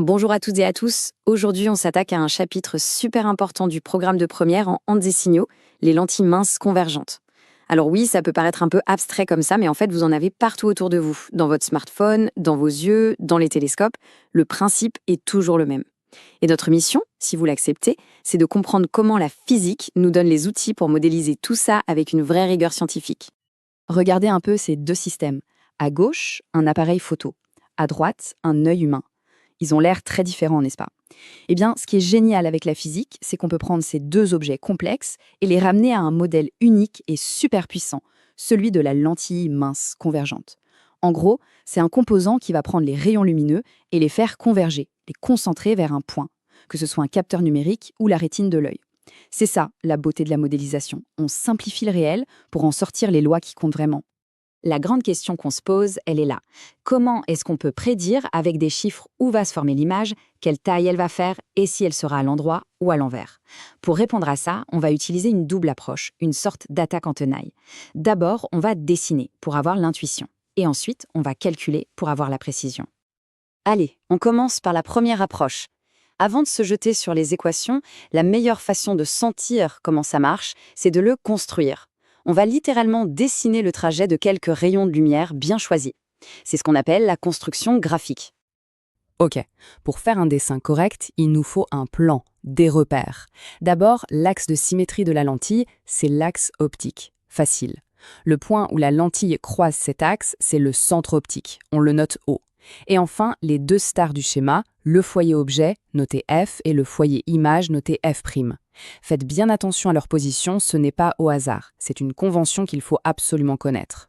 Bonjour à toutes et à tous. Aujourd'hui, on s'attaque à un chapitre super important du programme de première en hantes et signaux, les lentilles minces convergentes. Alors oui, ça peut paraître un peu abstrait comme ça, mais en fait, vous en avez partout autour de vous, dans votre smartphone, dans vos yeux, dans les télescopes. Le principe est toujours le même. Et notre mission, si vous l'acceptez, c'est de comprendre comment la physique nous donne les outils pour modéliser tout ça avec une vraie rigueur scientifique. Regardez un peu ces deux systèmes. À gauche, un appareil photo. À droite, un œil humain. Ils ont l'air très différents, n'est-ce pas? Eh bien, ce qui est génial avec la physique, c'est qu'on peut prendre ces deux objets complexes et les ramener à un modèle unique et super puissant, celui de la lentille mince convergente. En gros, c'est un composant qui va prendre les rayons lumineux et les faire converger, les concentrer vers un point, que ce soit un capteur numérique ou la rétine de l'œil. C'est ça, la beauté de la modélisation. On simplifie le réel pour en sortir les lois qui comptent vraiment. La grande question qu'on se pose, elle est là. Comment est-ce qu'on peut prédire avec des chiffres où va se former l'image, quelle taille elle va faire et si elle sera à l'endroit ou à l'envers? Pour répondre à ça, on va utiliser une double approche, une sorte d'attaque en tenaille. D'abord, on va dessiner pour avoir l'intuition. Et ensuite, on va calculer pour avoir la précision. Allez, on commence par la première approche. Avant de se jeter sur les équations, la meilleure façon de sentir comment ça marche, c'est de le construire. On va littéralement dessiner le trajet de quelques rayons de lumière bien choisis. C'est ce qu'on appelle la construction graphique. Ok, pour faire un dessin correct, il nous faut un plan, des repères. D'abord, l'axe de symétrie de la lentille, c'est l'axe optique. Facile. Le point où la lentille croise cet axe, c'est le centre optique. On le note haut. Et enfin, les deux stars du schéma, le foyer objet, noté F, et le foyer image, noté F'. Faites bien attention à leur position, ce n'est pas au hasard. C'est une convention qu'il faut absolument connaître.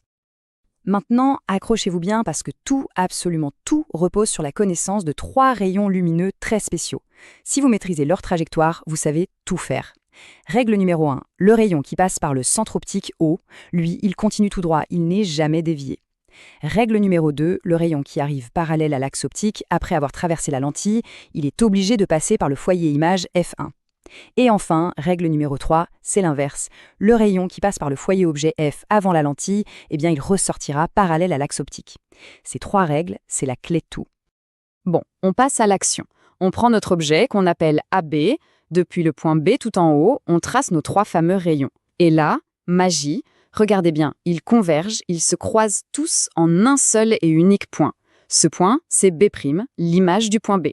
Maintenant, accrochez-vous bien parce que tout, absolument tout, repose sur la connaissance de 3 rayons lumineux très spéciaux. Si vous maîtrisez leur trajectoire, vous savez tout faire. Règle numéro 1, le rayon qui passe par le centre optique haut, lui, il continue tout droit, il n'est jamais dévié. Règle numéro 2, le rayon qui arrive parallèle à l'axe optique, après avoir traversé la lentille, il est obligé de passer par le foyer image F1. Et enfin, règle numéro 3, c'est l'inverse. Le rayon qui passe par le foyer objet F avant la lentille, eh bien il ressortira parallèle à l'axe optique. Ces 3 règles, c'est la clé de tout. Bon, on passe à l'action. On prend notre objet qu'on appelle AB. Depuis le point B tout en haut, on trace nos 3 fameux rayons. Et là, magie, regardez bien, ils convergent, ils se croisent tous en un seul et unique point. Ce point, c'est B', l'image du point B.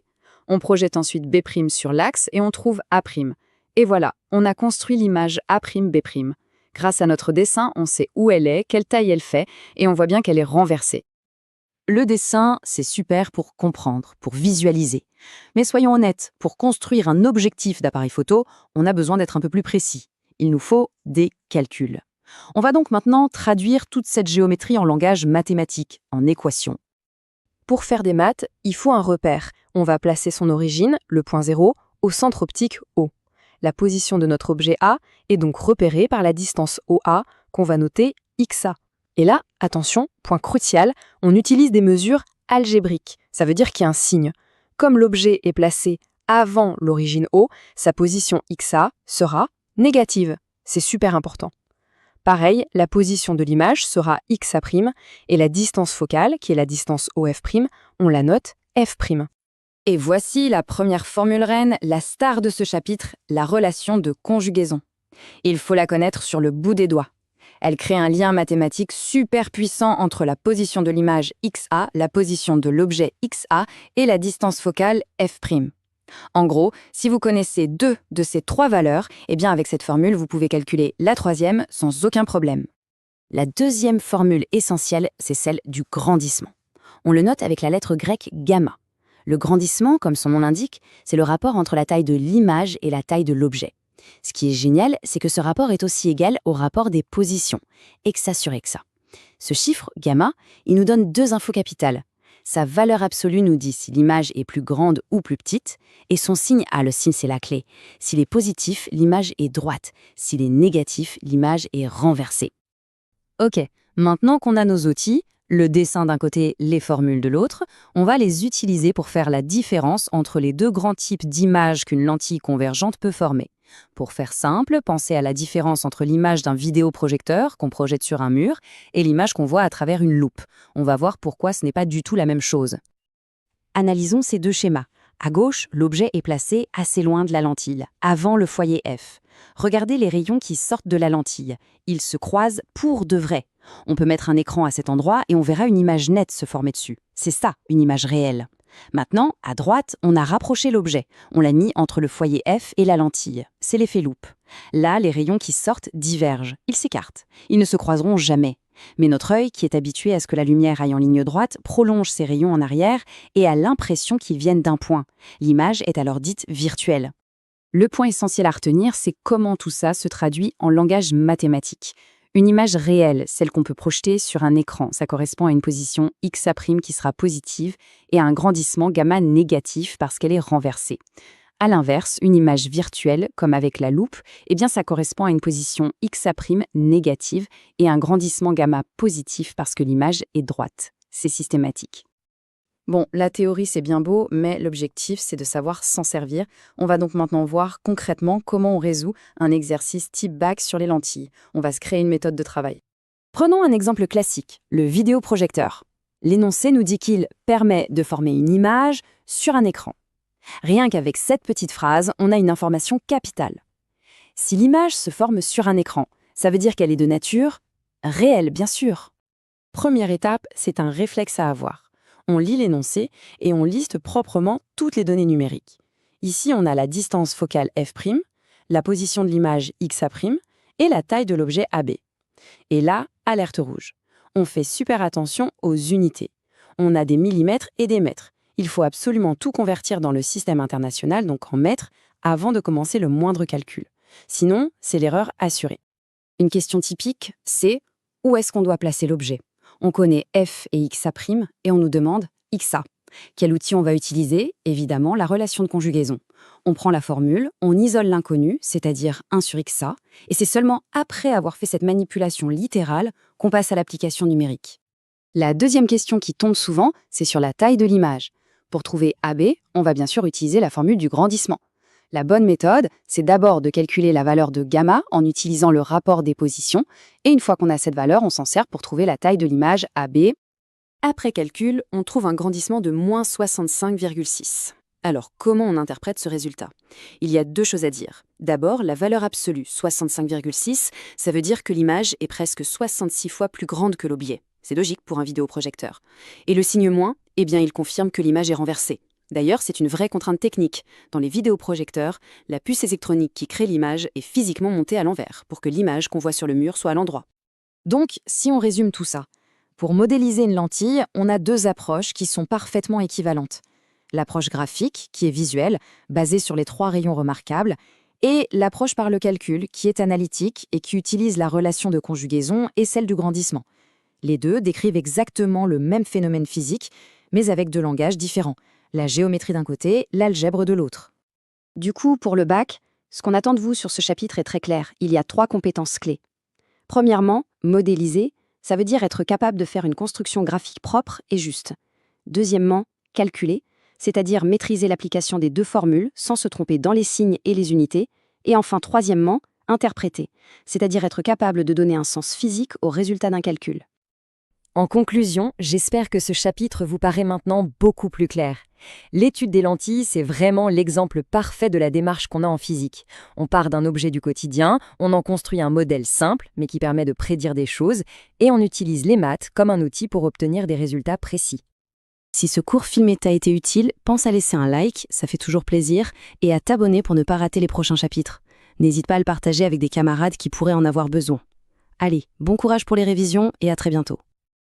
On projette ensuite B' sur l'axe et on trouve A'. Et voilà, on a construit l'image A'B'. Grâce à notre dessin, on sait où elle est, quelle taille elle fait, et on voit bien qu'elle est renversée. Le dessin, c'est super pour comprendre, pour visualiser. Mais soyons honnêtes, pour construire un objectif d'appareil photo, on a besoin d'être un peu plus précis. Il nous faut des calculs. On va donc maintenant traduire toute cette géométrie en langage mathématique, en équations. Pour faire des maths, il faut un repère. On va placer son origine, le point 0, au centre optique O. La position de notre objet A est donc repérée par la distance OA qu'on va noter XA. Et là, attention, point crucial, on utilise des mesures algébriques. Ça veut dire qu'il y a un signe. Comme l'objet est placé avant l'origine O, sa position XA sera négative. C'est super important. Pareil, la position de l'image sera XA' et la distance focale, qui est la distance OF', on la note F'. Et voici la première formule reine, la star de ce chapitre, la relation de conjugaison. Il faut la connaître sur le bout des doigts. Elle crée un lien mathématique super puissant entre la position de l'image XA, la position de l'objet XA et la distance focale F'. En gros, si vous connaissez 2 de ces 3 valeurs, eh bien avec cette formule, vous pouvez calculer la 3e sans aucun problème. La 2e formule essentielle, c'est celle du grandissement. On le note avec la lettre grecque gamma. Le grandissement, comme son nom l'indique, c'est le rapport entre la taille de l'image et la taille de l'objet. Ce qui est génial, c'est que ce rapport est aussi égal au rapport des positions, exa sur exa. Ce chiffre, gamma, il nous donne 2 infos capitales. Sa valeur absolue nous dit si l'image est plus grande ou plus petite, et son signe, le signe c'est la clé. S'il est positif, l'image est droite. S'il est négatif, l'image est renversée. Ok, maintenant qu'on a nos outils, le dessin d'un côté, les formules de l'autre, on va les utiliser pour faire la différence entre les 2 grands types d'images qu'une lentille convergente peut former. Pour faire simple, pensez à la différence entre l'image d'un vidéoprojecteur qu'on projette sur un mur et l'image qu'on voit à travers une loupe. On va voir pourquoi ce n'est pas du tout la même chose. Analysons ces 2 schémas. À gauche, l'objet est placé assez loin de la lentille, avant le foyer F. Regardez les rayons qui sortent de la lentille. Ils se croisent pour de vrai. On peut mettre un écran à cet endroit et on verra une image nette se former dessus. C'est ça, une image réelle. Maintenant, à droite, on a rapproché l'objet. On l'a mis entre le foyer F et la lentille. C'est l'effet loupe. Là, les rayons qui sortent divergent. Ils s'écartent. Ils ne se croiseront jamais. Mais notre œil, qui est habitué à ce que la lumière aille en ligne droite, prolonge ces rayons en arrière et a l'impression qu'ils viennent d'un point. L'image est alors dite virtuelle. Le point essentiel à retenir, c'est comment tout ça se traduit en langage mathématique. Une image réelle, celle qu'on peut projeter sur un écran, ça correspond à une position xa' qui sera positive et à un grandissement gamma négatif parce qu'elle est renversée. À l'inverse, une image virtuelle, comme avec la loupe, eh bien ça correspond à une position xa' négative et un grandissement gamma positif parce que l'image est droite. C'est systématique. Bon, la théorie c'est bien beau, mais l'objectif c'est de savoir s'en servir. On va donc maintenant voir concrètement comment on résout un exercice type bac sur les lentilles. On va se créer une méthode de travail. Prenons un exemple classique, le vidéoprojecteur. L'énoncé nous dit qu'il permet de former une image sur un écran. Rien qu'avec cette petite phrase, on a une information capitale. Si l'image se forme sur un écran, ça veut dire qu'elle est de nature réelle, bien sûr. Première étape, c'est un réflexe à avoir. On lit l'énoncé et on liste proprement toutes les données numériques. Ici, on a la distance focale f', la position de l'image xa' et la taille de l'objet AB. Et là, alerte rouge. On fait super attention aux unités. On a des millimètres et des mètres. Il faut absolument tout convertir dans le système international, donc en mètres, avant de commencer le moindre calcul. Sinon, c'est l'erreur assurée. Une question typique, c'est où est-ce qu'on doit placer l'objet ? On connaît f et xa' et on nous demande xa. Quel outil on va utiliser ? Évidemment, la relation de conjugaison. On prend la formule, on isole l'inconnu, c'est-à-dire 1 sur xa, et c'est seulement après avoir fait cette manipulation littérale qu'on passe à l'application numérique. La deuxième question qui tombe souvent, c'est sur la taille de l'image. Pour trouver AB, on va bien sûr utiliser la formule du grandissement. La bonne méthode, c'est d'abord de calculer la valeur de gamma en utilisant le rapport des positions, et une fois qu'on a cette valeur, on s'en sert pour trouver la taille de l'image AB. Après calcul, on trouve un grandissement de moins 65,6. Alors, comment on interprète ce résultat ? Il y a deux choses à dire. D'abord, la valeur absolue, 65,6, ça veut dire que l'image est presque 66 fois plus grande que l'objet. C'est logique pour un vidéoprojecteur. Et le signe moins, eh bien, il confirme que l'image est renversée. D'ailleurs, c'est une vraie contrainte technique. Dans les vidéoprojecteurs, la puce électronique qui crée l'image est physiquement montée à l'envers pour que l'image qu'on voit sur le mur soit à l'endroit. Donc, si on résume tout ça, pour modéliser une lentille, on a deux approches qui sont parfaitement équivalentes. L'approche graphique, qui est visuelle, basée sur les 3 rayons remarquables, et l'approche par le calcul, qui est analytique et qui utilise la relation de conjugaison et celle du grandissement. Les deux décrivent exactement le même phénomène physique, mais avec deux langages différents. La géométrie d'un côté, l'algèbre de l'autre. Du coup, pour le bac, ce qu'on attend de vous sur ce chapitre est très clair. Il y a 3 compétences clés. Premièrement, modéliser, ça veut dire être capable de faire une construction graphique propre et juste. Deuxièmement, calculer, c'est-à-dire maîtriser l'application des 2 formules sans se tromper dans les signes et les unités. Et enfin, troisièmement, interpréter, c'est-à-dire être capable de donner un sens physique au résultat d'un calcul. En conclusion, j'espère que ce chapitre vous paraît maintenant beaucoup plus clair. L'étude des lentilles, c'est vraiment l'exemple parfait de la démarche qu'on a en physique. On part d'un objet du quotidien, on en construit un modèle simple, mais qui permet de prédire des choses, et on utilise les maths comme un outil pour obtenir des résultats précis. Si ce cours filmé t'a été utile, pense à laisser un like, ça fait toujours plaisir, et à t'abonner pour ne pas rater les prochains chapitres. N'hésite pas à le partager avec des camarades qui pourraient en avoir besoin. Allez, bon courage pour les révisions et à très bientôt.